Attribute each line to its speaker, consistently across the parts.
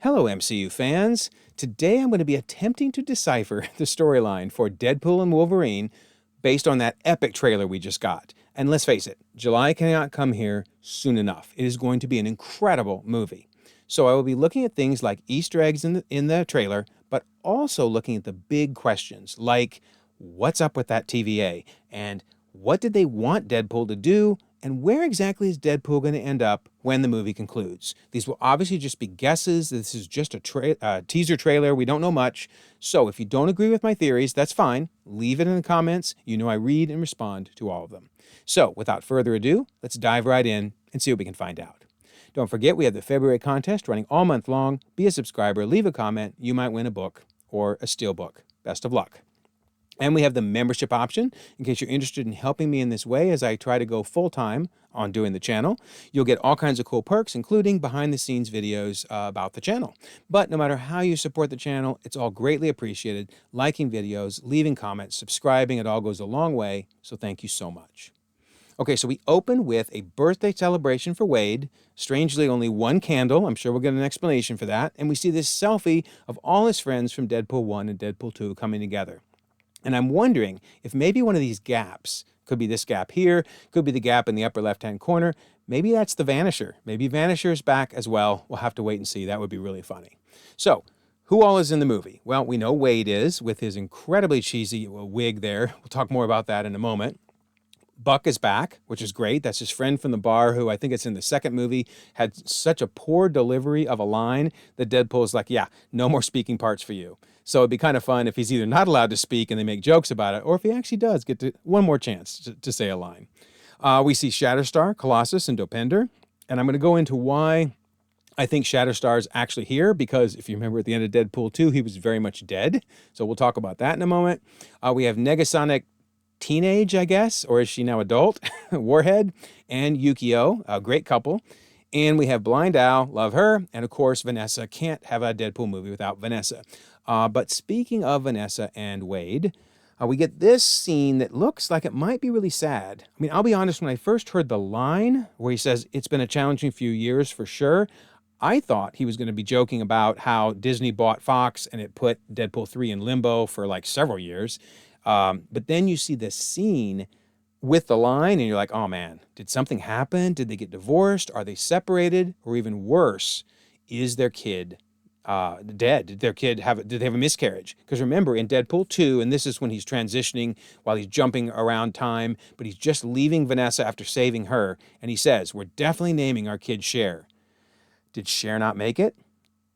Speaker 1: Hello, MCU fans. Today I'm going to be attempting to decipher the storyline for Deadpool and Wolverine based on that epic trailer we just got. And let's face it, July cannot come here soon enough. It is going to be an incredible movie. So I will be looking at things like Easter eggs in the trailer, but also looking at the big questions like what's up with that TVA and what did they want Deadpool to do and where exactly is Deadpool going to end up when the movie concludes? These will obviously just be guesses. This is just a teaser trailer. We don't know much. So if you don't agree with my theories, that's fine. Leave it in the comments. You know I read and respond to all of them. So without further ado, let's dive right in and see what we can find out. Don't forget, we have the February contest running all month long. Be a subscriber, leave a comment. You might win a book or a steel book. Best of luck. And we have the membership option in case you're interested in helping me in this way as I try to go full-time on doing the channel. You'll get all kinds of cool perks, including behind-the-scenes videos about the channel. But no matter how you support the channel, it's all greatly appreciated. Liking videos, leaving comments, subscribing, it all goes a long way, so thank you so much. Okay, so we open with a birthday celebration for Wade. Strangely, only one candle. I'm sure we'll get an explanation for that. And we see this selfie of all his friends from Deadpool 1 and Deadpool 2 coming together. And I'm wondering if maybe one of these gaps, could be this gap here, could be the gap in the upper left-hand corner, maybe that's the Vanisher. Maybe Vanisher's back as well. We'll have to wait and see. That would be really funny. So, who all is in the movie? Well, we know Wade is, with his incredibly cheesy wig there. We'll talk more about that in a moment. Buck is back, which is great. That's his friend from the bar who I think it's in the second movie had such a poor delivery of a line that Deadpool's like, yeah, no more speaking parts for you. So it'd be kind of fun if he's either not allowed to speak and they make jokes about it, or if he actually does get one more chance to say a line. We see Shatterstar, Colossus, and Dopinder. And I'm going to go into why I think Shatterstar is actually here, because if you remember at the end of Deadpool 2, he was very much dead. So we'll talk about that in a moment. We have Negasonic Teenage, I guess, or is she now adult? Warhead and Yukio, a great couple. And we have Blind Al, love her. And of course, Vanessa. Can't have a Deadpool movie without Vanessa. But speaking of Vanessa and Wade, we get this scene that looks like it might be really sad. I mean, I'll be honest, when I first heard the line where he says, it's been a challenging few years for sure, I thought he was going to be joking about how Disney bought Fox and it put Deadpool 3 in limbo for like several years. But then you see this scene with the line and you're like, oh man, did something happen? Did they get divorced? Are they separated? Or even worse, is their kid dead? Did they have a miscarriage? Because remember, in Deadpool 2, and this is when he's transitioning while he's jumping around time, but he's just leaving Vanessa after saving her, and he says, we're definitely naming our kid Cher. Did Cher not make it?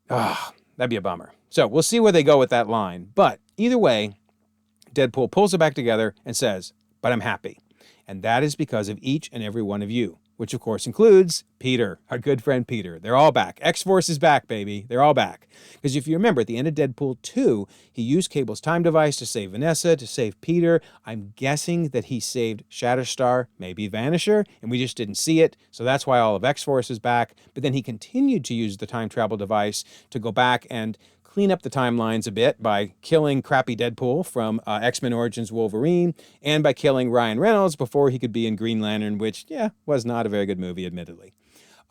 Speaker 1: That'd be a bummer. So we'll see where they go with that line. But either way, Deadpool pulls it back together and says, but I'm happy. And that is because of each and every one of you, which of course includes Peter, our good friend Peter. They're all back. X-Force is back, baby. They're all back. Because if you remember, at the end of Deadpool 2, he used Cable's time device to save Vanessa, to save Peter. I'm guessing that he saved Shatterstar, maybe Vanisher, and we just didn't see it. So that's why all of X-Force is back. But then he continued to use the time travel device to go back and clean up the timelines a bit by killing crappy Deadpool from X-Men Origins Wolverine, and by killing Ryan Reynolds before he could be in Green Lantern, which, yeah, was not a very good movie, admittedly.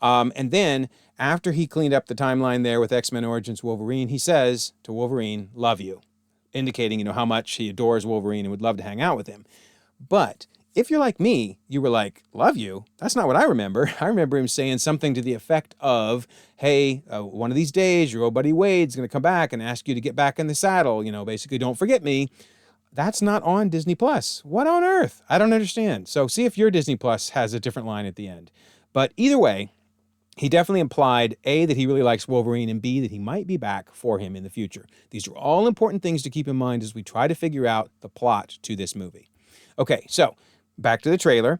Speaker 1: And then, after he cleaned up the timeline there with X-Men Origins Wolverine, he says to Wolverine, love you, indicating, how much he adores Wolverine and would love to hang out with him. But if you're like me, you were like, love you? That's not what I remember. I remember him saying something to the effect of, hey, one of these days, your old buddy Wade's going to come back and ask you to get back in the saddle. Basically, don't forget me. That's not on Disney Plus. What on earth? I don't understand. So see if your Disney Plus has a different line at the end. But either way, he definitely implied, A, that he really likes Wolverine, and B, that he might be back for him in the future. These are all important things to keep in mind as we try to figure out the plot to this movie. Okay, so back to the trailer.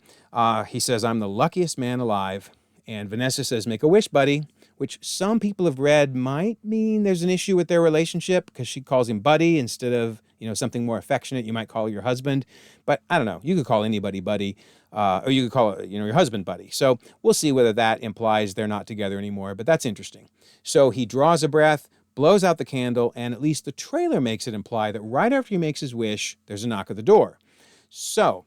Speaker 1: He says, I'm the luckiest man alive. And Vanessa says, make a wish, buddy, which some people have read might mean there's an issue with their relationship because she calls him buddy instead of, something more affectionate you might call your husband. But I don't know. You could call anybody buddy, or you could call, your husband buddy. So we'll see whether that implies they're not together anymore, but that's interesting. So he draws a breath, blows out the candle, and at least the trailer makes it imply that right after he makes his wish, there's a knock at the door. So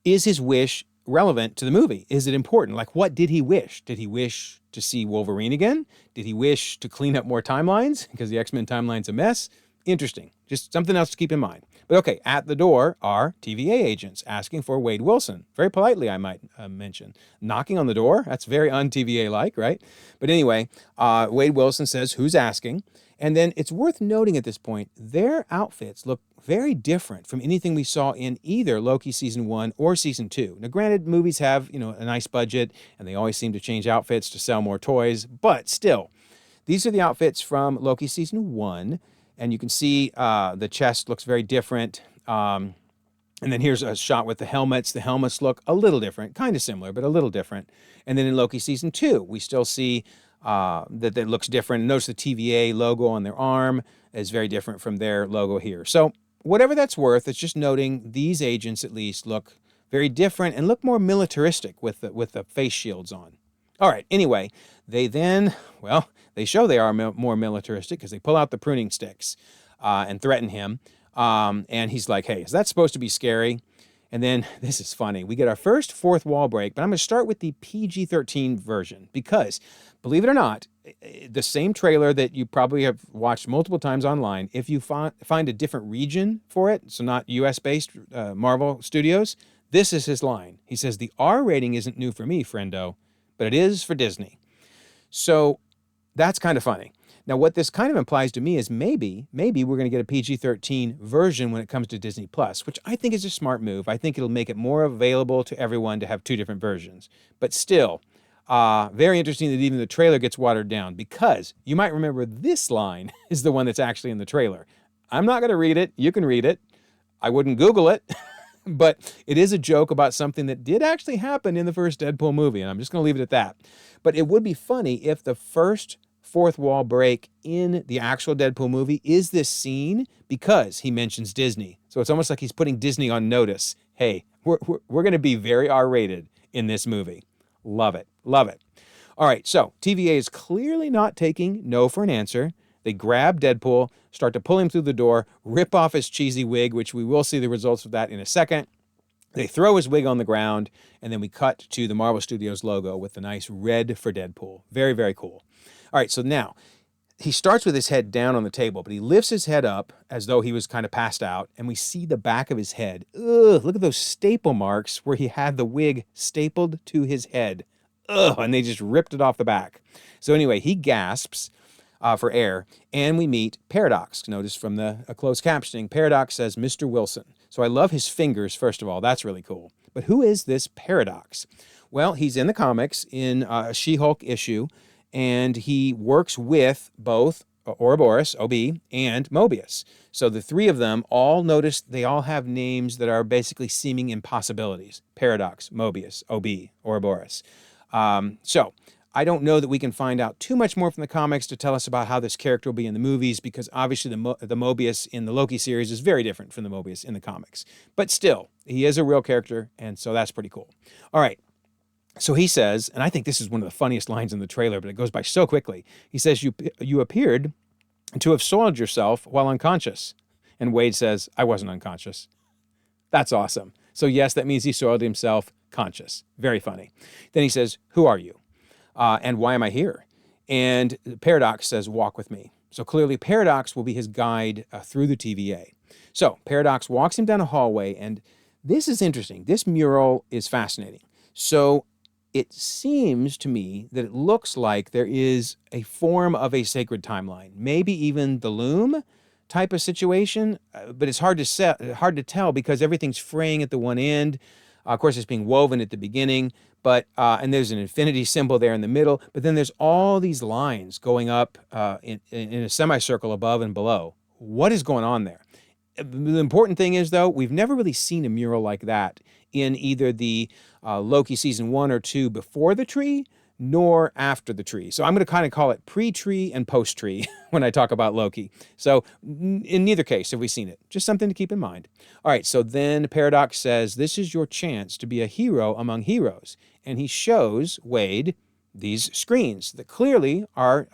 Speaker 1: is his wish relevant to the movie? Is it important? Like, what did he wish? Did he wish to see Wolverine again? Did he wish to clean up more timelines because the X-Men timeline's a mess? Interesting. Just something else to keep in mind. But okay, at the door are TVA agents asking for Wade Wilson. Very politely, I might mention. Knocking on the door, that's very un-TVA-like, right? But anyway, Wade Wilson says, who's asking? And then it's worth noting at this point, their outfits look very different from anything we saw in either Loki Season 1 or Season 2. Now, granted, movies have, a nice budget, and they always seem to change outfits to sell more toys, but still, these are the outfits from Loki Season 1, and you can see the chest looks very different. And then here's a shot with the helmets. The helmets look a little different, kind of similar, but a little different. And then in Loki Season 2, we still see that it looks different. Notice the TVA logo on their arm is very different from their logo here. So whatever that's worth, it's just noting these agents at least look very different and look more militaristic with the face shields on. All right, anyway, they then, they show they are more militaristic because they pull out the pruning sticks and threaten him. And he's like, hey, is that supposed to be scary? And then, this is funny, we get our first fourth wall break, but I'm going to start with the PG-13 version because, believe it or not, the same trailer that you probably have watched multiple times online, if you find a different region for it, so not US-based Marvel Studios, this is his line. He says, the R rating isn't new for me, friendo, but it is for Disney. So that's kind of funny. Now, what this kind of implies to me is maybe we're going to get a PG-13 version when it comes to Disney+, which I think is a smart move. I think it'll make it more available to everyone to have two different versions. But still, very interesting that even the trailer gets watered down because you might remember this line is the one that's actually in the trailer. I'm not going to read it. You can read it. I wouldn't Google it. But it is a joke about something that did actually happen in the first Deadpool movie, and I'm just going to leave it at that. But it would be funny if the first fourth wall break in the actual Deadpool movie is this scene because he mentions Disney. So it's almost like he's putting Disney on notice. Hey, we're going to be very R-rated in this movie. Love it. Love it. All right, so TVA is clearly not taking no for an answer. They grab Deadpool, start to pull him through the door, rip off his cheesy wig, which we will see the results of that in a second. They throw his wig on the ground, and then we cut to the Marvel Studios logo with the nice red for Deadpool. Very, very cool. All right, so now he starts with his head down on the table, but he lifts his head up as though he was kind of passed out, and we see the back of his head. Ugh, look at those staple marks where he had the wig stapled to his head. Ugh, and they just ripped it off the back. So anyway, he gasps for air, and we meet Paradox. Notice from the closed captioning, Paradox says, Mr. Wilson. So I love his fingers, first of all. That's really cool. But who is this Paradox? Well, he's in the comics in a She-Hulk issue, and he works with both Ouroboros, OB, and Mobius. So the three of them all notice they all have names that are basically seeming impossibilities. Paradox, Mobius, OB, Ouroboros. So I don't know that we can find out too much more from the comics to tell us about how this character will be in the movies because obviously the Mobius in the Loki series is very different from the Mobius in the comics. But still, he is a real character, and so that's pretty cool. All right. So he says, and I think this is one of the funniest lines in the trailer, but it goes by so quickly. He says, you appeared to have soiled yourself while unconscious. And Wade says, I wasn't unconscious. That's awesome. So yes, that means he soiled himself conscious. Very funny. Then he says, who are you? And why am I here? And Paradox says, walk with me. So clearly Paradox will be his guide through the TVA. So Paradox walks him down a hallway, and this is interesting. This mural is fascinating. So it seems to me that it looks like there is a form of a sacred timeline, maybe even the loom type of situation, but it's hard to tell because everything's fraying at the one end. Of course, it's being woven at the beginning, but and there's an infinity symbol there in the middle, but then there's all these lines going up in a semicircle above and below. What is going on there? The important thing is, though, we've never really seen a mural like that in either the Loki season 1 or 2 before the tree, nor after the tree. So I'm going to kind of call it pre-tree and post-tree when I talk about Loki. So in neither case have we seen it. Just something to keep in mind. All right, so then Paradox says, this is your chance to be a hero among heroes. And he shows Wade these screens that clearly are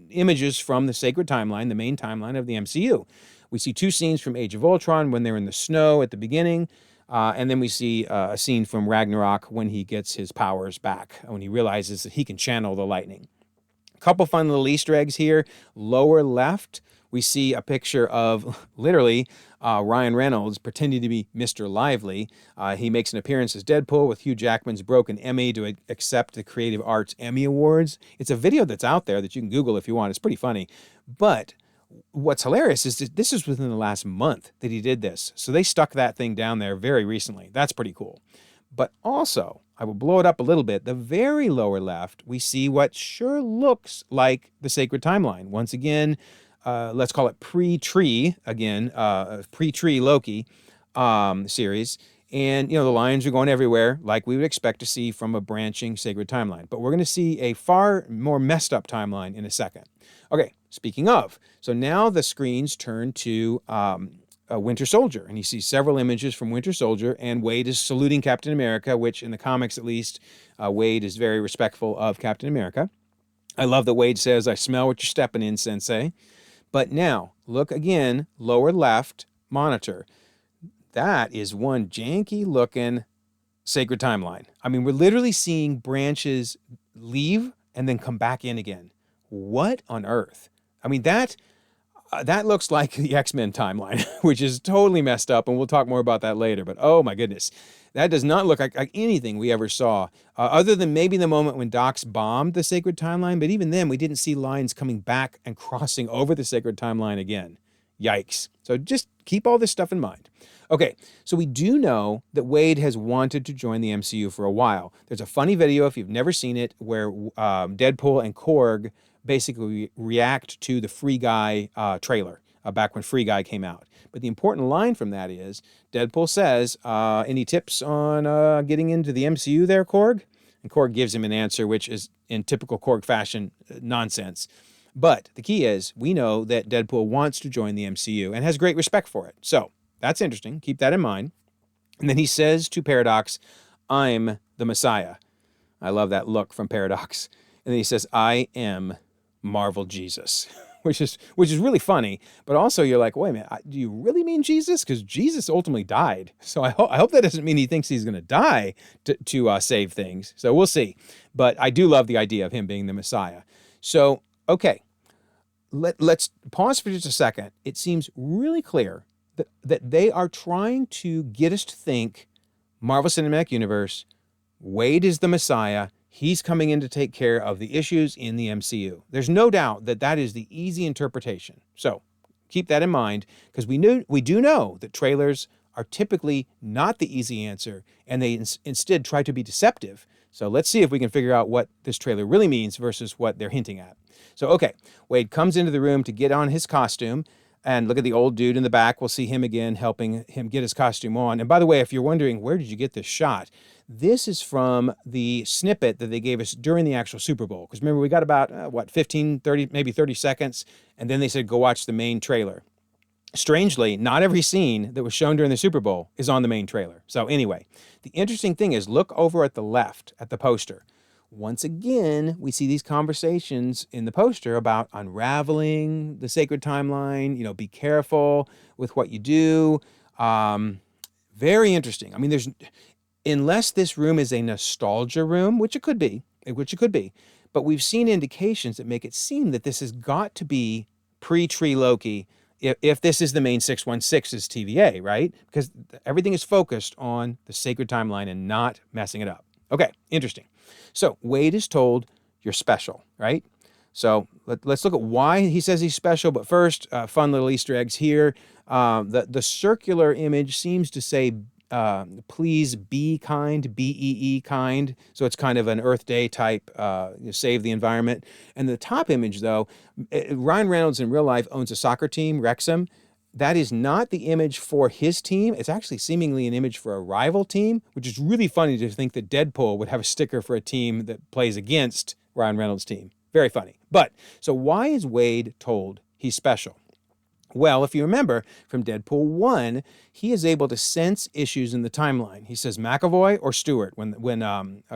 Speaker 1: images from the sacred timeline, the main timeline of the MCU. We see 2 scenes from Age of Ultron when they're in the snow at the beginning. And then we see a scene from Ragnarok when he gets his powers back, when he realizes that he can channel the lightning. A couple fun little Easter eggs here. Lower left, we see a picture of literally Ryan Reynolds pretending to be Mr. Lively. He makes an appearance as Deadpool with Hugh Jackman's broken Emmy to accept the Creative Arts Emmy Awards. It's a video that's out there that you can Google if you want. It's pretty funny. But what's hilarious is that this is within the last month that he did this. So they stuck that thing down there very recently. That's pretty cool. But also, I will blow it up a little bit. The very lower left, we see what sure looks like the Sacred Timeline. Once again, let's call it pre-tree again, pre-tree Loki series. And, the lines are going everywhere like we would expect to see from a branching Sacred Timeline. But we're going to see a far more messed up timeline in a second. Okay, speaking of, so now the screens turn to Winter Soldier, and you see several images from Winter Soldier, and Wade is saluting Captain America, which in the comics at least, Wade is very respectful of Captain America. I love that Wade says, "I smell what you're stepping in, Sensei." But now, look again, lower left monitor. That is one janky looking Sacred Timeline. I mean, we're literally seeing branches leave and then come back in again. What on earth? I mean, that looks like the X-Men timeline, which is totally messed up, and we'll talk more about that later. But oh my goodness, that does not look like anything we ever saw, other than maybe the moment when Docs bombed the Sacred Timeline. But even then, we didn't see lines coming back and crossing over the Sacred Timeline again. Yikes. So just keep all this stuff in mind. Okay, so we do know that Wade has wanted to join the MCU for a while. There's a funny video, if you've never seen it, where Deadpool and Korg basically react to the Free Guy trailer back when Free Guy came out. But the important line from that is, Deadpool says, any tips on getting into the MCU there, Korg? And Korg gives him an answer, which is, in typical Korg fashion, nonsense. But the key is, we know that Deadpool wants to join the MCU and has great respect for it. So that's interesting. Keep that in mind. And then he says to Paradox, "I'm the Messiah." I love that look from Paradox. And then he says, "I am Marvel Jesus," which is really funny. But also you're like, wait a minute, do you really mean Jesus? Because Jesus ultimately died. So I hope that doesn't mean he thinks he's going to die to save things. So we'll see. But I do love the idea of him being the Messiah. So, okay, let's pause for just a second. It seems really clear that they are trying to get us to think Marvel Cinematic Universe, Wade is the Messiah. He's coming in to take care of the issues in the MCU. There's no doubt that that is the easy interpretation. So keep that in mind, because we do know that trailers are typically not the easy answer, and they instead try to be deceptive. So let's see if we can figure out what this trailer really means versus what they're hinting at. So, okay, Wade comes into the room to get on his costume. And look at the old dude in the back. We'll see him again, helping him get his costume on. And by the way, if you're wondering, where did you get this shot? This is from the snippet that they gave us during the actual Super Bowl. Because remember, we got about, 15, 30, maybe 30 seconds. And then they said, go watch the main trailer. Strangely, not every scene that was shown during the Super Bowl is on the main trailer. So anyway, the interesting thing is, look over at the left at the poster. Once again, we see these conversations in the poster about unraveling the Sacred Timeline, be careful with what you do. Very interesting. I mean, unless this room is a nostalgia room, which it could be, but we've seen indications that make it seem that this has got to be pre-Tree Loki, if this is the main 616's TVA, right? Because everything is focused on the Sacred Timeline and not messing it up. Okay, interesting. So Wade is told, you're special, right? So let's look at why he says he's special. But first, fun little Easter eggs here. The circular image seems to say, please be kind, BEE kind. So it's kind of an Earth Day type, save the environment. And the top image, though, Ryan Reynolds in real life owns a soccer team, Wrexham. That is not the image for his team. It's actually seemingly an image for a rival team, which is really funny to think that Deadpool would have a sticker for a team that plays against Ryan Reynolds' team. Very funny. But, so why is Wade told he's special? Well, if you remember from Deadpool 1, he is able to sense issues in the timeline. He says McAvoy or Stewart when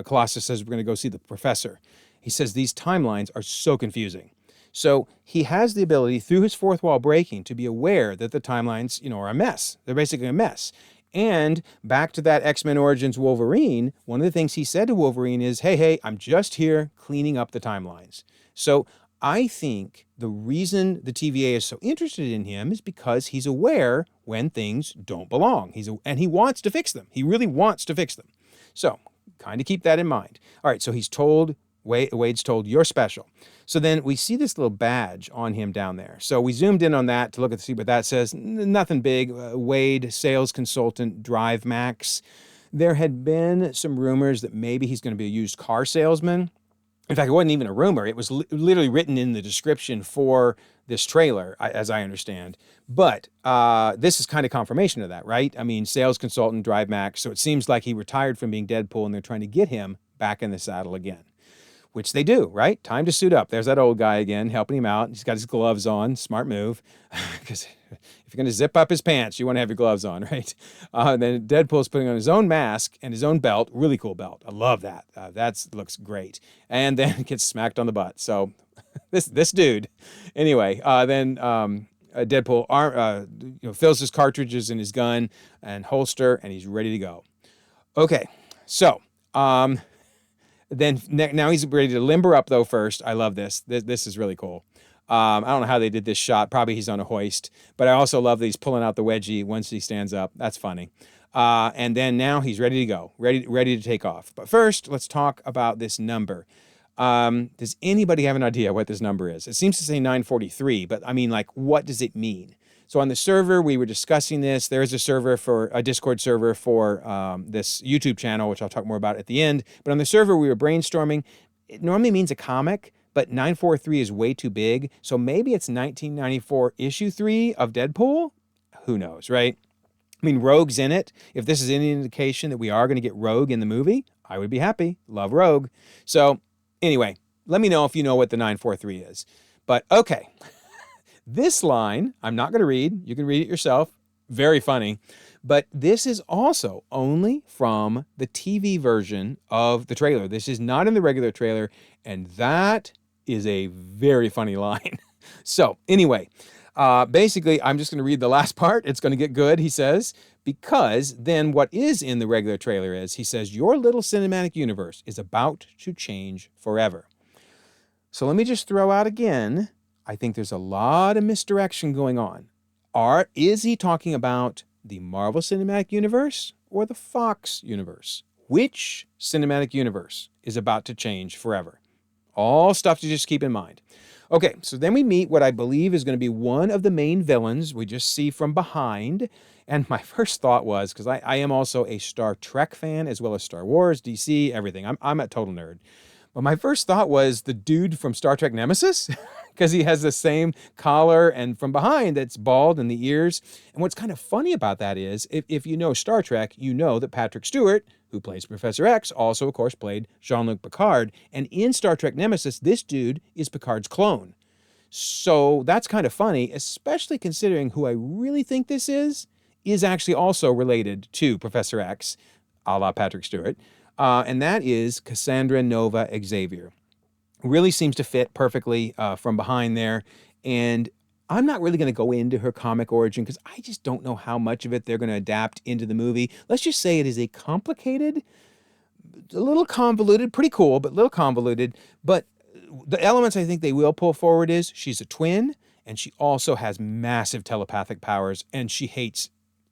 Speaker 1: Colossus says we're going to go see the professor. He says these timelines are so confusing. So he has the ability through his fourth wall breaking to be aware that the timelines, are a mess. They're basically a mess. And back to that X-Men Origins Wolverine, one of the things he said to Wolverine is, hey, I'm just here cleaning up the timelines. So I think the reason the TVA is so interested in him is because he's aware when things don't belong. And he wants to fix them. He really wants to fix them. So kind of keep that in mind. All right, so Wade's told, you're special. So then we see this little badge on him down there. So we zoomed in on that to look at see what that says. Nothing big. Wade, sales consultant, Drive Max. There had been some rumors that maybe he's going to be a used car salesman. In fact, it wasn't even a rumor. It was literally written in the description for this trailer, as I understand. But this is kind of confirmation of that, right? I mean, sales consultant, Drive Max. So it seems like he retired from being Deadpool and they're trying to get him back in the saddle again. Which they do, right? Time to suit up. There's that old guy again, helping him out. He's got his gloves on. Smart move. Because if you're going to zip up his pants, you want to have your gloves on, right? Then Deadpool's putting on his own mask and his own belt. Really cool belt. I love that. That looks great. And then gets smacked on the butt. So this dude. Anyway, then Deadpool fills his cartridges in his gun and holster, and he's ready to go. Okay, so... Then now he's ready to limber up, though, first. I love this. This is really cool. I don't know how they did this shot. Probably he's on a hoist. But I also love that he's pulling out the wedgie once he stands up. That's funny. And then now he's ready to go, ready to take off. But first, let's talk about this number. Does anybody have an idea what this number is? It seems to say 943, but I mean, like, what does it mean? So on the server, we were discussing this. There is a Discord server for this YouTube channel, which I'll talk more about at the end. But on the server, we were brainstorming. It normally means a comic, but 943 is way too big. So maybe it's 1994 issue 3 of Deadpool? Who knows, right? I mean, Rogue's in it. If this is any indication that we are going to get Rogue in the movie, I would be happy. Love Rogue. So anyway, let me know if you know what the 943 is. But okay. This line, I'm not going to read. You can read it yourself. Very funny. But this is also only from the TV version of the trailer. This is not in the regular trailer. And that is a very funny line. So anyway, basically, I'm just going to read the last part. It's going to get good, he says, because then what is in the regular trailer is, he says, your little cinematic universe is about to change forever. So let me just throw out again, I think there's a lot of misdirection going on. Is he talking about the Marvel Cinematic Universe or the Fox universe? Which cinematic universe is about to change forever? All stuff to just keep in mind. Okay, so then we meet what I believe is going to be one of the main villains we just see from behind. And my first thought was, because I am also a Star Trek fan, as well as Star Wars, DC, everything. I'm a total nerd. But my first thought was the dude from Star Trek Nemesis, because he has the same collar and from behind that's bald and the ears. And what's kind of funny about that is, if you know Star Trek, you know that Patrick Stewart, who plays Professor X, also, of course, played Jean-Luc Picard. And in Star Trek Nemesis, this dude is Picard's clone. So that's kind of funny, especially considering who I really think this is actually also related to Professor X, a la Patrick Stewart. And that is Cassandra Nova Xavier. Really seems to fit perfectly from behind there. And I'm not really going to go into her comic origin because I just don't know how much of it they're going to adapt into the movie. Let's just say it is a complicated, a little convoluted, pretty cool, but a little convoluted. But the elements I think they will pull forward is she's a twin, and she also has massive telepathic powers, and she hates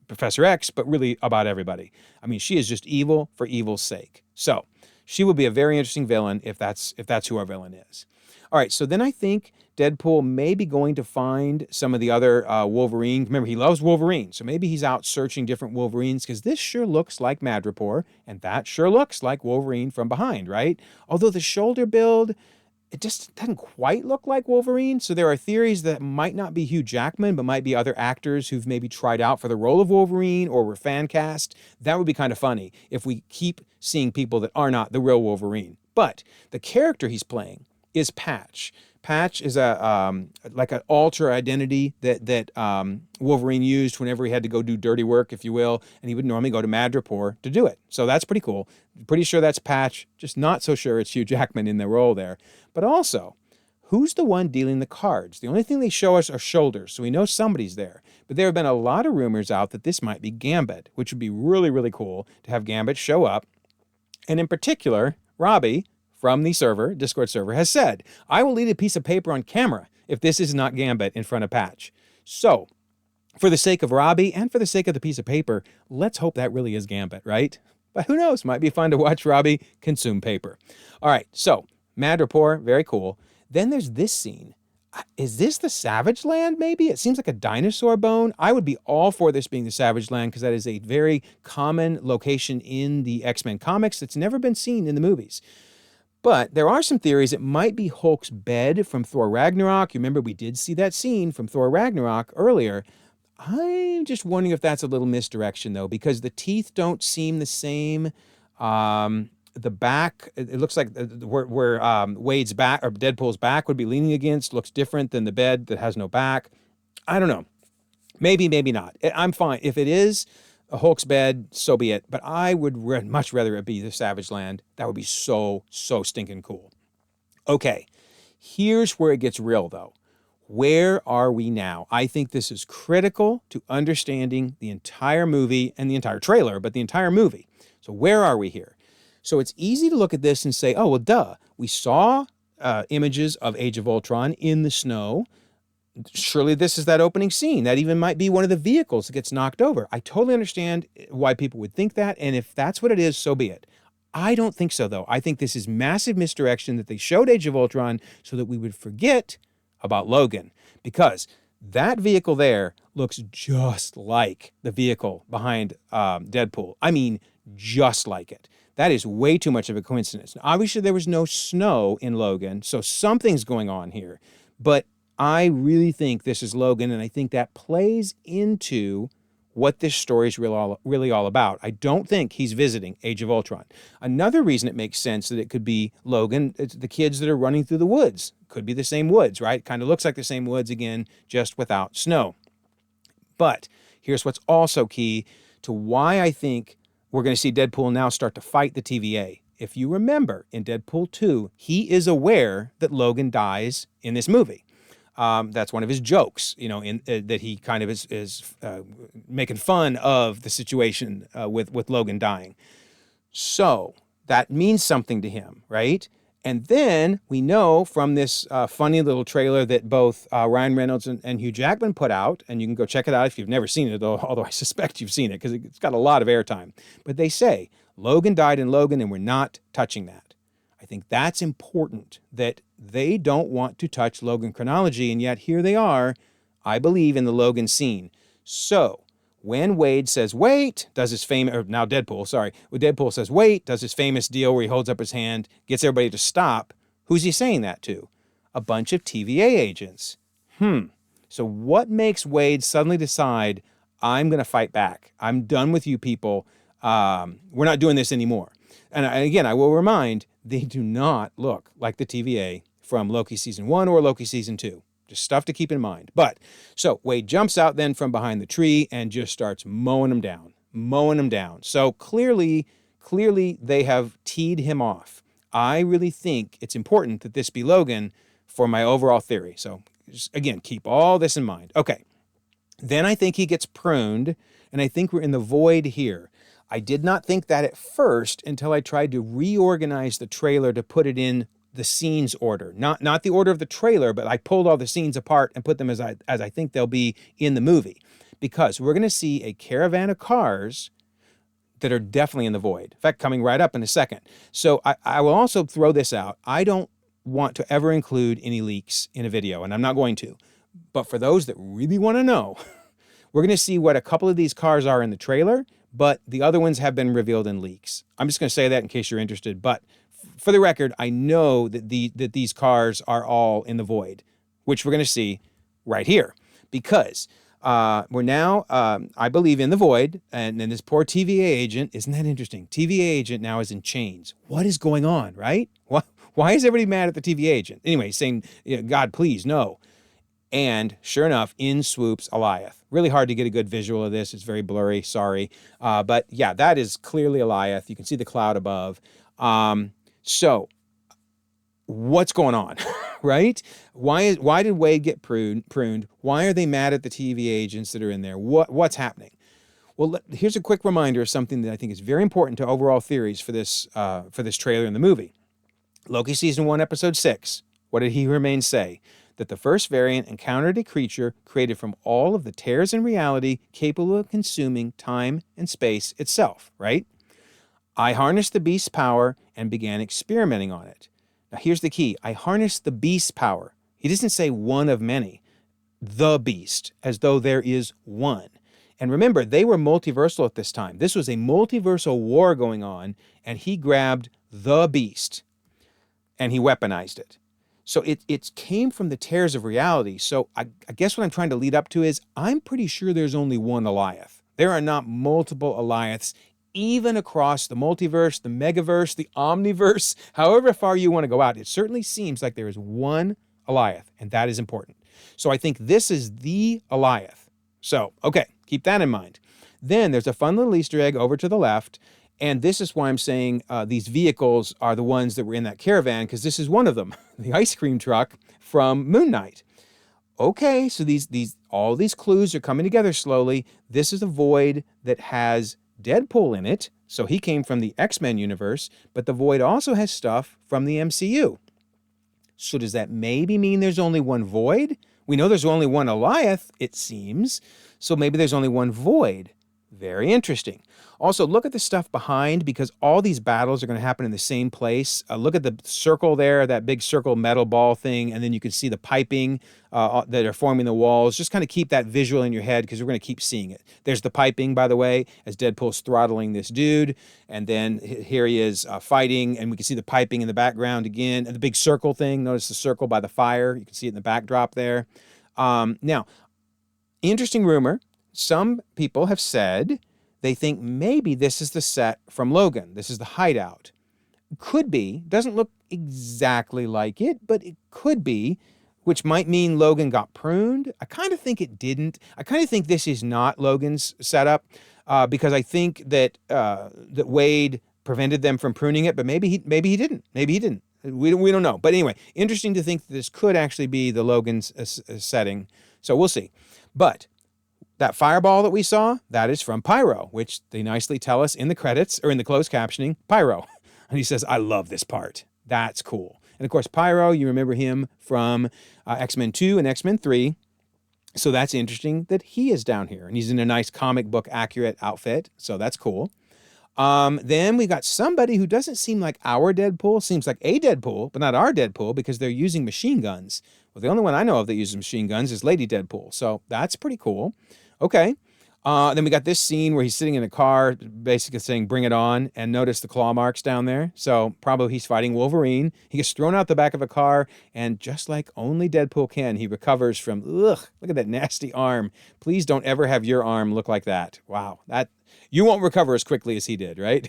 Speaker 1: Professor X, but really about everybody. I mean, she is just evil for evil's sake. So she will be a very interesting villain if that's who our villain is. All right, so then I think Deadpool may be going to find some of the other Wolverine. Remember, he loves Wolverine, so maybe he's out searching different Wolverines, because this sure looks like Madripoor, and that sure looks like Wolverine from behind, right? Although the shoulder build, it just doesn't quite look like Wolverine. So there are theories that might not be Hugh Jackman, but might be other actors who've maybe tried out for the role of Wolverine or were fan cast. That would be kind of funny if we keep seeing people that are not the real Wolverine. But the character he's playing is Patch. Patch is like an alter identity that Wolverine used whenever he had to go do dirty work, if you will, and he would normally go to Madripoor to do it. So that's pretty cool. Pretty sure that's Patch, just not so sure it's Hugh Jackman in the role there. But also, who's the one dealing the cards? The only thing they show us are shoulders, so we know somebody's there. But there have been a lot of rumors out that this might be Gambit, which would be really, really cool to have Gambit show up. And in particular, Robbie from the server, Discord server, has said, I will leave a piece of paper on camera if this is not Gambit in front of Patch. So, for the sake of Robbie and for the sake of the piece of paper, let's hope that really is Gambit, right? But who knows? Might be fun to watch Robbie consume paper. All right, so Mad Rapport, very cool. Then there's this scene. Is this the Savage Land, maybe? It seems like a dinosaur bone. I would be all for this being the Savage Land because that is a very common location in the X-Men comics that's never been seen in the movies. But there are some theories it might be Hulk's bed from Thor Ragnarok. You remember we did see that scene from Thor Ragnarok earlier. I'm just wondering if that's a little misdirection, though, because the teeth don't seem the same. The back, it looks like where Wade's back or Deadpool's back would be leaning against looks different than the bed that has no back. I don't know. Maybe, maybe not. I'm fine. If it is a Hulk's bed, so be it. But I would much rather it be the Savage Land. That would be so stinking cool. Okay, here's where it gets real, though. Where are we now? I think this is critical to understanding the entire movie and the entire trailer, but the entire movie. So where are we here? So it's easy to look at this and say, oh, well, duh. We saw images of Age of Ultron in the snow. Surely this is that opening scene. That even might be one of the vehicles that gets knocked over. I totally understand why people would think that, and if that's what it is, so be it. I don't think so, though. I think this is massive misdirection that they showed Age of Ultron so that we would forget about Logan, because that vehicle there looks just like the vehicle behind Deadpool. I mean, just like it. That is way too much of a coincidence. Now, obviously, there was no snow in Logan, so something's going on here. But I really think this is Logan, and I think that plays into what this story is really all about. I don't think he's visiting Age of Ultron. Another reason it makes sense that it could be Logan, it's the kids that are running through the woods. Could be the same woods, right? Kind of looks like the same woods again, just without snow. But here's what's also key to why I think we're going to see Deadpool now start to fight the TVA. If you remember, in Deadpool 2, he is aware that Logan dies in this movie. That's one of his jokes, that he kind of is making fun of the situation with Logan dying. So that means something to him, right? And then we know from this funny little trailer that both Ryan Reynolds and Hugh Jackman put out, and you can go check it out if you've never seen it, although I suspect you've seen it because it's got a lot of airtime. But they say, Logan died in Logan and we're not touching that. I think that's important, that they don't want to touch Logan chronology, and yet here they are, I believe, in the Logan scene. So when Wade says, wait, does his famous, or now Deadpool, sorry, when Deadpool says, wait, does his famous deal where he holds up his hand, gets everybody to stop, who's he saying that to? A bunch of TVA agents. So what makes Wade suddenly decide, I'm going to fight back. I'm done with you people. We're not doing this anymore. And again, I will remind, they do not look like the TVA from Loki Season 1 or Loki Season 2. Just stuff to keep in mind. But, so Wade jumps out then from behind the tree and just starts mowing them down. So clearly they have teed him off. I really think it's important that this be Logan for my overall theory. So, just, again, keep all this in mind. Okay. Then I think he gets pruned, and I think we're in the void here. I did not think that at first until I tried to reorganize the trailer to put it in the scenes order. Not the order of the trailer, but I pulled all the scenes apart and put them as I think they'll be in the movie. Because we're going to see a caravan of cars that are definitely in the void. In fact, coming right up in a second. So I will also throw this out. I don't want to ever include any leaks in a video, and I'm not going to. But for those that really want to know, we're going to see what a couple of these cars are in the trailer, but the other ones have been revealed in leaks. I'm just going to say that in case you're interested. But for the record, I know that these cars are all in the void, which we're going to see right here. Because we're now, I believe, in the void, and then this poor TVA agent, isn't that interesting? TVA agent now is in chains. What is going on, right? Why is everybody mad at the TVA agent? Anyway, saying, God, please, no. And sure enough, in swoops Alioth. Really hard to get a good visual of this. It's very blurry, sorry. But yeah, that is clearly Alioth. You can see the cloud above. So what's going on, right? Why did Wade get pruned? Why are they mad at the TV agents that are in there? What's happening? Well, here's a quick reminder of something that I think is very important to overall theories for this trailer in the movie. Loki Season 1, Episode 6. What did He Who Remains say? That the first variant encountered a creature created from all of the tears in reality capable of consuming time and space itself, right? I harnessed the beast's power and began experimenting on it. Now, here's the key. I harnessed the beast's power. He doesn't say one of many. The beast, as though there is one. And remember, they were multiversal at this time. This was a multiversal war going on, and he grabbed the beast, and he weaponized it. So it came from the tears of reality. So I guess what I'm trying to lead up to is I'm pretty sure there's only one Alioth. There are not multiple Alioths, even across the multiverse, the megaverse, the omniverse, however far you want to go out. It certainly seems like there is one Alioth, and that is important. So I think this is the Alioth. So, okay, keep that in mind. Then there's a fun little Easter egg over to the left, and this is why I'm saying these vehicles are the ones that were in that caravan, because this is one of them, the ice cream truck from Moon Knight. Okay, so all these clues are coming together slowly. This is a void that has Deadpool in it, so he came from the X-Men universe, but the void also has stuff from the MCU. So does that maybe mean there's only one void? We know there's only one Alioth, it seems, so maybe there's only one void. Very interesting. Also, look at the stuff behind, because all these battles are going to happen in the same place. Look at the circle there, that big circle metal ball thing, and then you can see the piping that are forming the walls. Just kind of keep that visual in your head, because we're going to keep seeing it. There's the piping, by the way, as Deadpool's throttling this dude, and then here he is fighting, and we can see the piping in the background again, and the big circle thing. Notice the circle by the fire. You can see it in the backdrop there. Now, interesting rumor. Some people have said they think maybe this is the set from Logan. This is the hideout. Could be. Doesn't look exactly like it, but it could be, which might mean Logan got pruned. I kind of think it didn't. I kind of think this is not Logan's setup because I think that that Wade prevented them from pruning it, but maybe he didn't. Maybe he didn't. We don't know. But anyway, interesting to think that this could actually be the Logan's setting. So we'll see. But that fireball that we saw, that is from Pyro, which they nicely tell us in the credits, or in the closed captioning, Pyro. And he says, I love this part. That's cool. And of course, Pyro, you remember him from X-Men 2 and X-Men 3. So that's interesting that he is down here. And he's in a nice comic book accurate outfit. So that's cool. Then we got somebody who doesn't seem like our Deadpool, seems like a Deadpool, but not our Deadpool, because they're using machine guns. Well, the only one I know of that uses machine guns is Lady Deadpool. So that's pretty cool. Okay. Then we got this scene where he's sitting in a car, basically saying, bring it on. And notice the claw marks down there. So probably he's fighting Wolverine. He gets thrown out the back of a car. And just like only Deadpool can, he recovers from, look at that nasty arm. Please don't ever have your arm look like that. Wow. You won't recover as quickly as he did, right?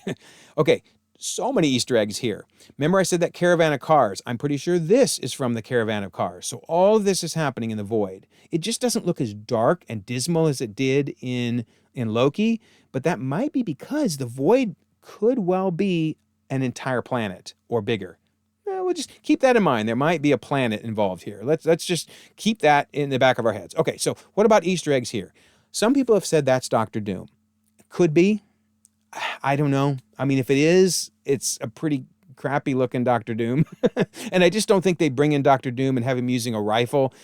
Speaker 1: Okay. So many Easter eggs here. Remember I said that caravan of cars. I'm pretty sure this is from the caravan of cars. So all of this is happening in the void. It just doesn't look as dark and dismal as it did in Loki, but that might be because the void could well be an entire planet or bigger. We'll just keep that in mind. There might be a planet involved here. Let's just keep that in the back of our heads. Okay, so what about Easter eggs here? Some people have said that's Doctor Doom. Could be. I don't know. I mean, if it is, it's a pretty crappy looking Doctor Doom. And I just don't think they bring in Doctor Doom and have him using a rifle.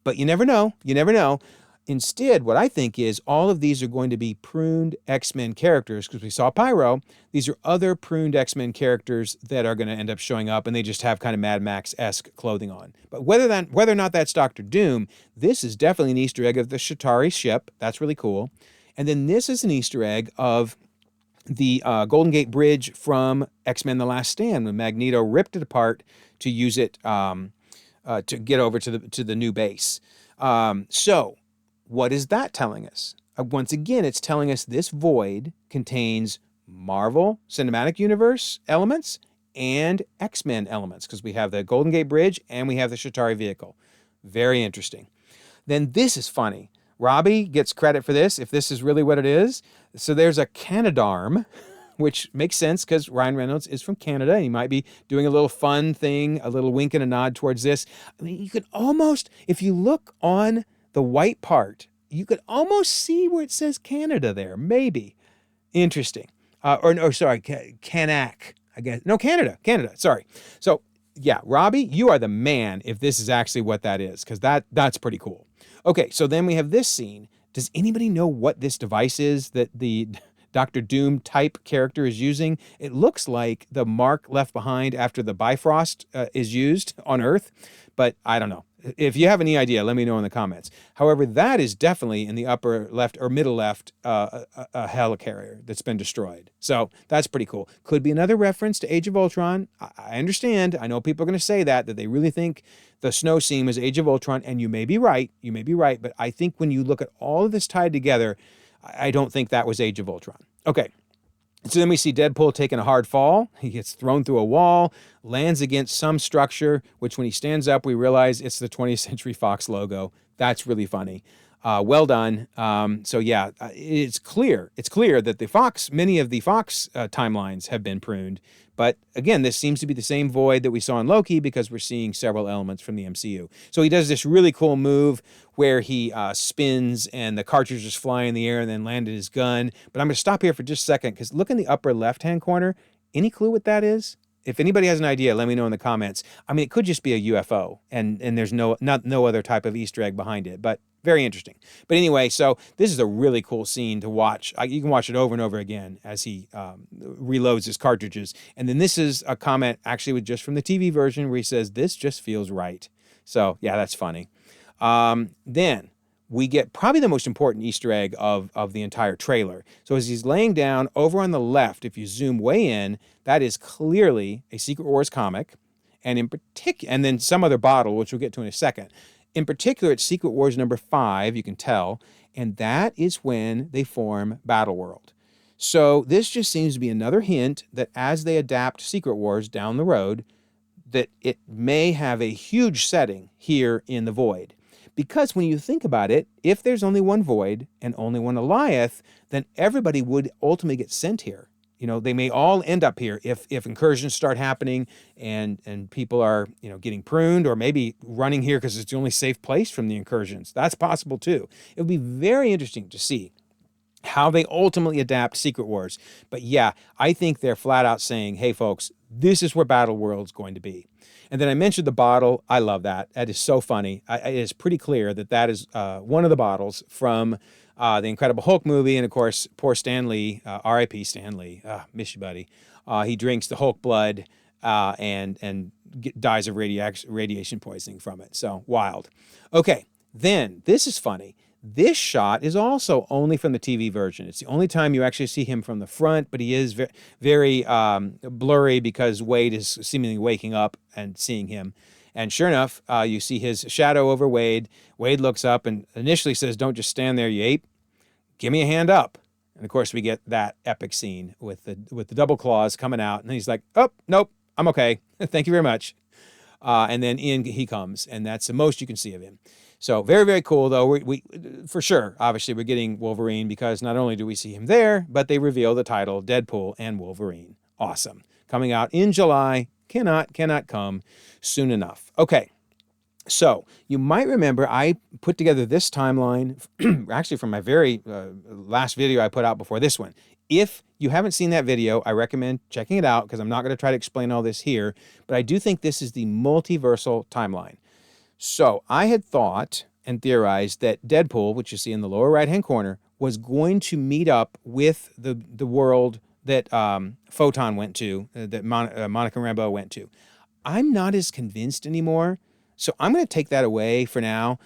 Speaker 1: But you never know. You never know. Instead, what I think is all of these are going to be pruned X-Men characters, because we saw Pyro. These are other pruned X-Men characters that are going to end up showing up, and they just have kind of Mad Max-esque clothing on. But whether or not that's Doctor Doom, this is definitely an Easter egg of the Chitauri ship. That's really cool. And then this is an Easter egg of the Golden Gate Bridge from X-Men The Last Stand, when Magneto ripped it apart to use it to get over to the new base. So what is that telling us? Once again, it's telling us this void contains Marvel Cinematic Universe elements and X-Men elements, because we have the Golden Gate Bridge and we have the Chitauri vehicle. Very interesting. Then this is funny. Robbie gets credit for this, if this is really what it is. So there's a Canadarm, which makes sense because Ryan Reynolds is from Canada and he might be doing a little fun thing, a little wink and a nod towards this. I mean, you could almost, if you look on the white part, you could almost see where it says Canada there, maybe. Interesting. Sorry, Canac, I guess. No, Canada, sorry. So, yeah, Robbie, you are the man if this is actually what that is, because that's pretty cool. Okay, so then we have this scene. Does anybody know what this device is that the Doctor Doom type character is using? It looks like the mark left behind after the Bifrost is used on Earth, but I don't know. If you have any idea, let me know in the comments. However, that is definitely in the upper left or middle left a helicarrier that's been destroyed. So that's pretty cool. Could be another reference to Age of Ultron. I understand. I know people are going to say that they really think the snow scene was Age of Ultron, and you may be right. You may be right, but I think when you look at all of this tied together, I don't think that was Age of Ultron. Okay. So then we see Deadpool taking a hard fall. He gets thrown through a wall, lands against some structure, which when he stands up, we realize it's the 20th Century Fox logo. That's really funny. Well done. So yeah, it's clear that many of the Fox timelines have been pruned. But again, this seems to be the same void that we saw in Loki because we're seeing several elements from the MCU. So he does this really cool move where he spins and the cartridges fly in the air and then land in his gun. But I'm going to stop here for just a second because look in the upper left-hand corner. Any clue what that is? If anybody has an idea, let me know in the comments. I mean, it could just be a UFO and there's no other type of Easter egg behind it, but very interesting. But anyway, so this is a really cool scene to watch. You can watch it over and over again as he reloads his cartridges. And then this is a comment actually just from the TV version where he says, "This just feels right." So yeah, that's funny. Then we get probably the most important Easter egg of the entire trailer. So as he's laying down over on the left, if you zoom way in, that is clearly a Secret Wars comic, and in particular, and then some other bottle, which we'll get to in a second. In particular, it's Secret Wars number 5, you can tell, and that is when they form Battleworld. So this just seems to be another hint that as they adapt Secret Wars down the road, that it may have a huge setting here in the Void. Because when you think about it, if there's only one Void and only one Alioth, then everybody would ultimately get sent here. You know, they may all end up here if incursions start happening and people are, getting pruned or maybe running here because it's the only safe place from the incursions. That's possible too. It would be very interesting to see how they ultimately adapt Secret Wars. But yeah, I think they're flat out saying, hey folks, this is where Battleworld's going to be. And then I mentioned the bottle. I love that. That is so funny. It is pretty clear that is one of the bottles from the Incredible Hulk movie. And of course, poor Stan Lee, R.I.P. Stan Lee, miss you, buddy. He drinks the Hulk blood and dies of radiation poisoning from it. So wild. Okay, then this is funny. This shot is also only from the TV version. It's the only time you actually see him from the front, but he is very blurry because Wade is seemingly waking up and seeing him. And sure enough, you see his shadow over Wade. Wade looks up and initially says, "Don't just stand there, you ape. Give me a hand up." And of course, we get that epic scene with the double claws coming out. And he's like, "Oh, nope, I'm okay. Thank you very much." And then in he comes, and that's the most you can see of him. So very, very cool, though. We for sure, obviously, we're getting Wolverine because not only do we see him there, but they reveal the title Deadpool and Wolverine. Awesome. Coming out in July. Cannot come soon enough. Okay. So you might remember I put together this timeline, actually from my very last video I put out before this one. If you haven't seen that video, I recommend checking it out because I'm not going to try to explain all this here, but I do think this is the multiversal timeline. So I had thought and theorized that Deadpool, which you see in the lower right-hand corner, was going to meet up with the world that Photon went to, that Monica Rambeau went to. I'm not as convinced anymore, so I'm going to take that away for now.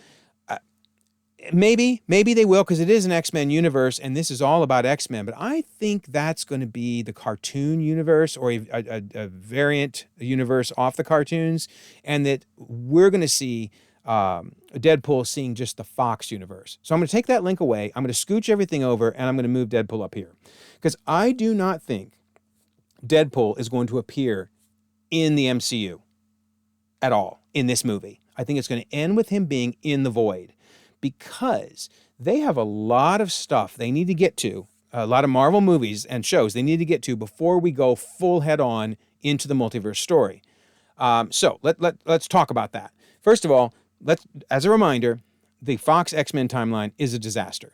Speaker 1: Maybe they will because it is an X-Men universe and this is all about X-Men, but I think that's going to be the cartoon universe or a variant universe off the cartoons, and that we're going to see Deadpool seeing just the Fox universe. So I'm going to take that link away, I'm going to scooch everything over, and I'm going to move Deadpool up here because I do not think Deadpool is going to appear in the MCU at all in this movie. I think it's going to end with him being in the Void, because they have a lot of stuff they need to get to a lot of Marvel movies and shows they need to get to before we go full head on into the multiverse story. So let's talk about that. First of all, as a reminder, the Fox X-Men timeline is a disaster,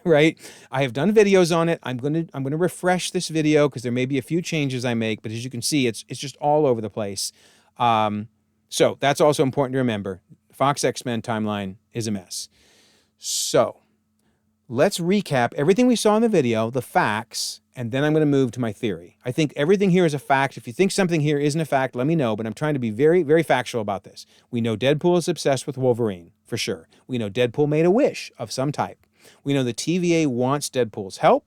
Speaker 1: right? I have done videos on it. I'm gonna refresh this video because there may be a few changes I make, but as you can see, it's just all over the place. So that's also important to remember. Fox X-Men timeline is a mess. So let's recap everything we saw in the video, the facts, and then I'm going to move to my theory. I think everything here is a fact. If you think something here isn't a fact, let me know, but I'm trying to be very, very factual about this. We know Deadpool is obsessed with Wolverine, for sure. We know Deadpool made a wish of some type. We know the TVA wants Deadpool's help.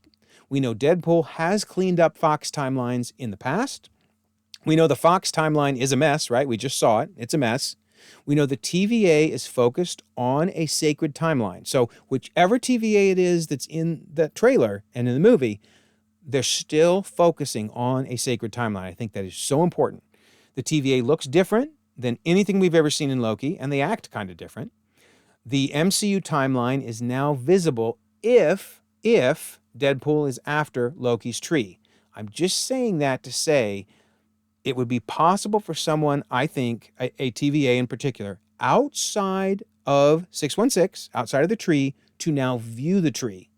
Speaker 1: We know Deadpool has cleaned up Fox timelines in the past. We know the Fox timeline is a mess, right? We just saw it. It's a mess. We know the TVA is focused on a sacred timeline. So whichever TVA it is that's in the trailer and in the movie, they're still focusing on a sacred timeline. I think that is so important. The TVA looks different than anything we've ever seen in Loki, and they act kind of different. The MCU timeline is now visible if Deadpool is after Loki's tree. I'm just saying that to say it would be possible for someone, I think, a TVA in particular, outside of 616, outside of the tree, to now view the tree.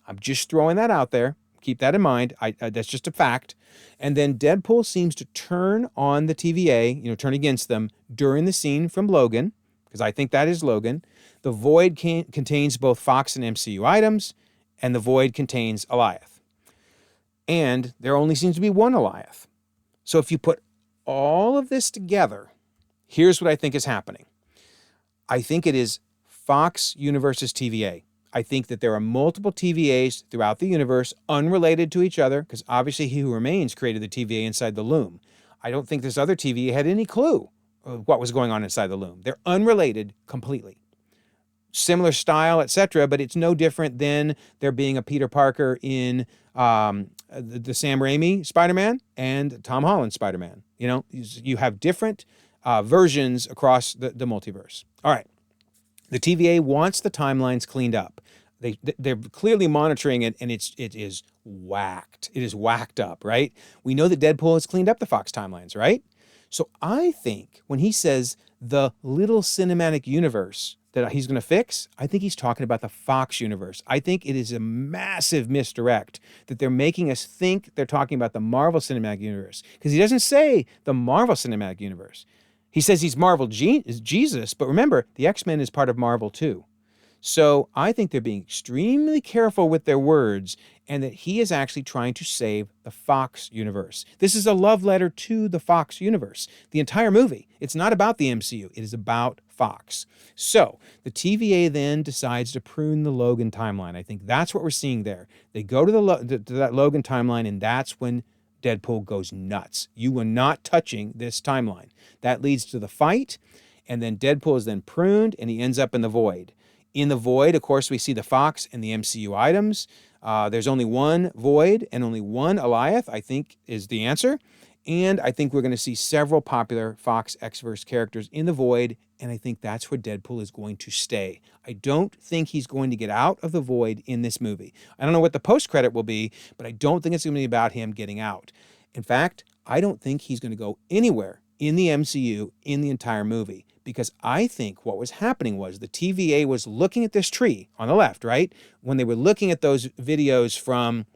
Speaker 1: I'm just throwing that out there. Keep that in mind. That's just a fact. And then Deadpool seems to turn on the TVA, turn against them during the scene from Logan, because I think that is Logan. The Void contains both Fox and MCU items, and the Void contains Alioth. And there only seems to be one Alioth. So if you put all of this together, here's what I think is happening. I think it is Fox Universe's TVA. I think that there are multiple TVAs throughout the universe unrelated to each other, because obviously He Who Remains created the TVA inside the loom. I don't think this other TVA had any clue of what was going on inside the loom. They're unrelated completely. Similar style, etc., but it's no different than there being a Peter Parker in the Sam Raimi Spider-Man and Tom Holland Spider-Man. You have different versions across the multiverse. All right. The TVA wants the timelines cleaned up. They're clearly monitoring it, and it is whacked. It is whacked up, right? We know that Deadpool has cleaned up the Fox timelines, right? So I think when he says the little cinematic universe that he's going to fix, I think he's talking about the Fox universe. I think it is a massive misdirect that they're making us think they're talking about the Marvel Cinematic Universe, because he doesn't say the Marvel Cinematic Universe. He says he's Marvel Jesus, but remember, the X-Men is part of Marvel too. So I think they're being extremely careful with their words, and that he is actually trying to save the Fox universe. This is a love letter to the Fox universe. The entire movie, it's not about the MCU, it is about Fox. So the TVA then decides to prune the Logan timeline. I think that's what we're seeing there. They go to that Logan timeline, and that's when Deadpool goes nuts. You are not touching this timeline. That leads to the fight, and then Deadpool is then pruned, and he ends up in the Void. In the Void, of course, we see the Fox and the MCU items. There's only one Void and only one Alioth, I think, is the answer. And I think we're going to see several popular Fox X-verse characters in the Void, and I think that's where Deadpool is going to stay. I don't think he's going to get out of the Void in this movie. I don't know what the post-credit will be, but I don't think it's going to be about him getting out. In fact, I don't think he's going to go anywhere in the MCU in the entire movie, because I think what was happening was the TVA was looking at this tree on the left, right? When they were looking at those videos from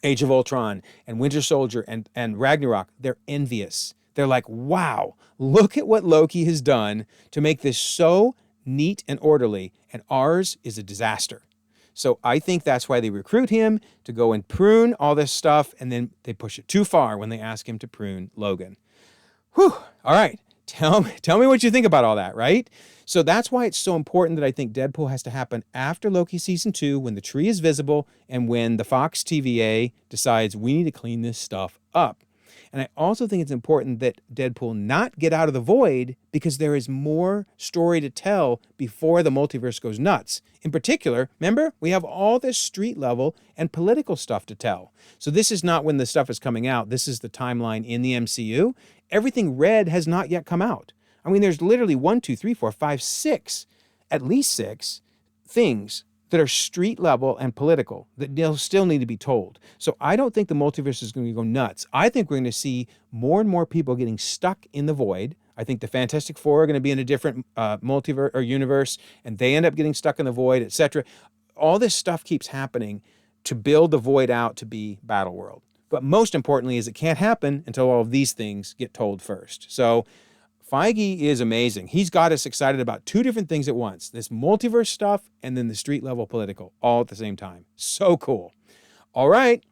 Speaker 1: Age of Ultron and Winter Soldier and Ragnarok, they're envious. They're like, wow, look at what Loki has done to make this so neat and orderly, and ours is a disaster. So I think that's why they recruit him to go and prune all this stuff, and then they push it too far when they ask him to prune Logan. Whew. All right. Tell me what you think about all that, right? So that's why it's so important that I think Deadpool has to happen after Loki Season 2, when the tree is visible and when the Fox TVA decides we need to clean this stuff up. And I also think it's important that Deadpool not get out of the Void, because there is more story to tell before the multiverse goes nuts. In particular, remember, we have all this street level and political stuff to tell. So this is not when the stuff is coming out. This is the timeline in the MCU. Everything red has not yet come out. I mean, there's literally 1, 2, 3, 4, 5, 6, at least 6 things that are street level and political that they'll still need to be told. So I don't think the multiverse is going to go nuts. I think we're going to see more and more people getting stuck in the void. I think the Fantastic Four are going to be in a different multiverse or universe, and they end up getting stuck in the void, etc. All this stuff keeps happening to build the void out to be Battleworld. But most importantly is it can't happen until all of these things get told first. So Feige is amazing. He's got us excited about two different things at once. This multiverse stuff and then the street level political all at the same time. So cool. All right.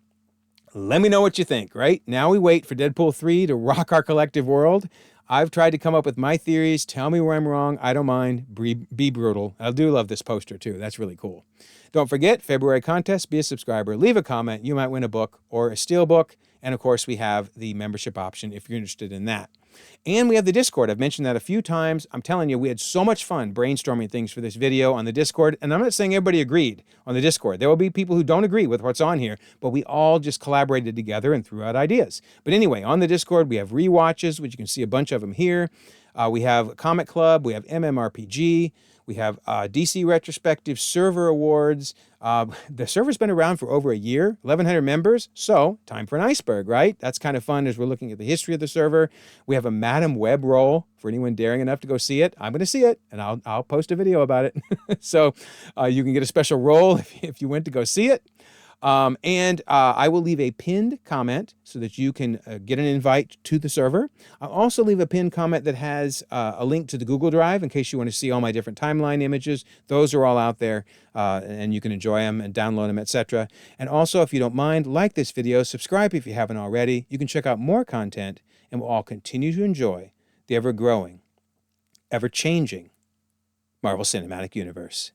Speaker 1: Let me know what you think, right? Now we wait for Deadpool 3 to rock our collective world. I've tried to come up with my theories. Tell me where I'm wrong. I don't mind. Be brutal. I do love this poster too. That's really cool. Don't forget, February contest, be a subscriber, leave a comment. You might win a book or a steel book. And of course, we have the membership option if you're interested in that. And we have the Discord. I've mentioned that a few times. I'm telling you, we had so much fun brainstorming things for this video on the Discord. And I'm not saying everybody agreed on the Discord. There will be people who don't agree with what's on here, but we all just collaborated together and threw out ideas. But anyway, on the Discord, we have rewatches, which you can see a bunch of them here. We have Comic Club. We have MMRPG. We have DC Retrospective Server Awards. The server's been around for over a year, 1,100 members. So time for an iceberg, right? That's kind of fun as we're looking at the history of the server. We have a Madam Web roll for anyone daring enough to go see it. I'm going to see it, and I'll post a video about it. So you can get a special roll if you went to go see it. I will leave a pinned comment so that you can get an invite to the server. I'll also leave a pinned comment that has a link to the Google Drive in case you want to see all my different timeline images. Those are all out there, and you can enjoy them and download them, etc. And also, if you don't mind, like this video, subscribe if you haven't already. You can check out more content, and we'll all continue to enjoy the ever-growing, ever-changing Marvel Cinematic Universe.